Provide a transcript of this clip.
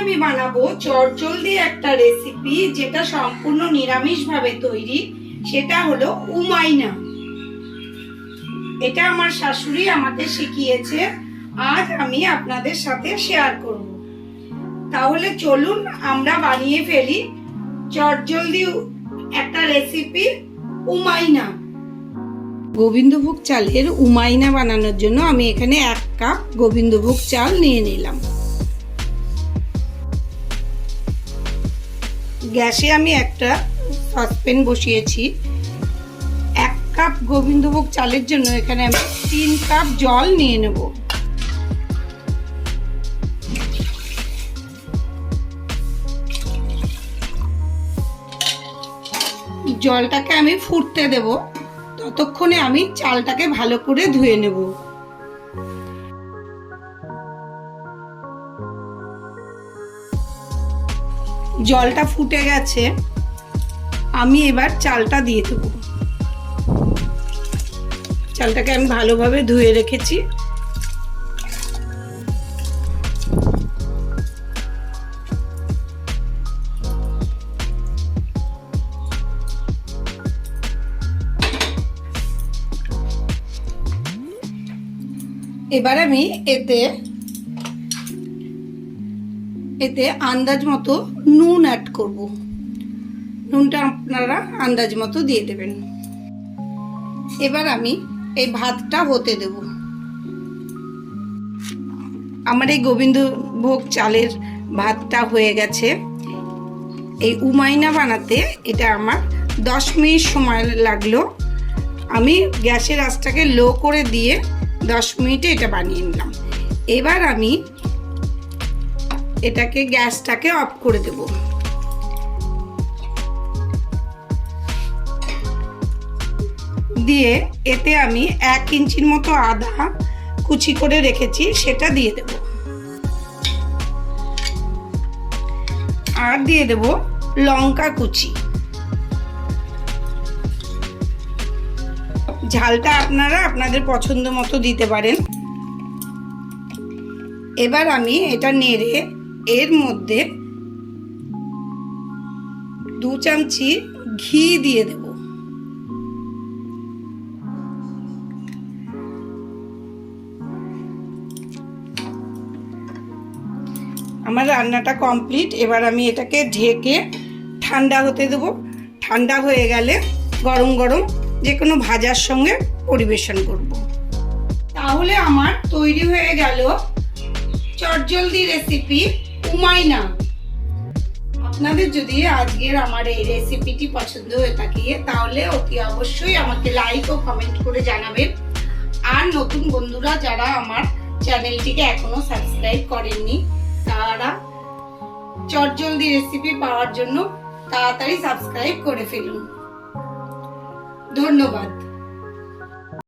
আমি বানাবো চটজলদি একটা রেসিপি, যেটা সম্পূর্ণ নিরামিষ ভাবে তৈরি। সেটা হলো উমাইনা। এটা আমার শাশুড়ি আমাকে শিখিয়েছে, আজ আমি আপনাদের সাথে শেয়ার করব। তাহলে চলুন আমরা বানিয়ে ফেলি চটজলদি একটা রেসিপি, উমাইনা। গোবিন্দভোগ চালের উমাইনা বানানোর জন্য আমি এখানে 1 কাপ গোবিন্দভোগ চাল নিয়ে নিলাম। গ্যাসে আমি একটা সসপ্যান বসিয়েছি। 1 কাপ গোবিন্দভোগ চালের জন্য এখানে আমি 3 কাপ জল নিয়ে নেব। জলটাকে আমি ফুটতে দেব, ততক্ষণে আমি চালটাকে ভালো করে ধুয়ে নেব। জলটা ফুটে গেছে, আমি এবার চালটা দিয়ে দেব। চালটাকে আমি ভালোভাবে ধুয়ে রেখেছি। এবার আমি এতে আন্দাজ মতো নুন অ্যাড করব। নুনটা আপনারা আন্দাজ মতো দিয়ে দেবেন। এবার আমি এই ভাতটা হতে দেব। আমার এই গোবিন্দভোগ চালের ভাতটা হয়ে গেছে। এই উমাইনা বানাতে এটা আমার 10 মিনিট সময় লাগলো। আমি গ্যাসের আঁচটাকে লো করে দিয়ে 10 মিনিটে এটা বানিয়ে নিলাম। এবার আমি এটাকে গ্যাসটাকে অফ করে দেব। দিয়ে এতে আমি 1 ইঞ্চির মতো আদা কুচি করে রেখেছি, সেটা দিয়ে দেব। আর দিয়ে দেব লঙ্কা কুচি। ঝালটা আপনারা আপনাদের পছন্দ মতো দিতে পারেন। এবার আমি এটা নেড়ে এর মধ্যে 2 চামচি ঘি দিয়ে দেব। আমার রান্নাটা কমপ্লিট। এবার আমি এটাকে ঢেকে ঠান্ডা হতে দেব। ঠান্ডা হয়ে গেলে গরম গরম যে কোনো ভাজার সঙ্গে পরিবেশন করব। তাহলে আমার তৈরি হয়ে গেল চটজলদি রেসিপি উমাইনা। আপনাদের যদি আজকের আমার এই রেসিপিটি পছন্দ হয়ে থাকে তাহলে অতি অবশ্যই আমাকে লাইক ও কমেন্ট করে জানাবেন। আর নতুন বন্ধুরা যারা আমার চ্যানেলটিকে এখনো সাবস্ক্রাইব করেননি, তারা চটজলদি রেসিপি পাওয়ার জন্য তাড়াতাড়ি সাবস্ক্রাইব করে ফেলুন। ধন্যবাদ।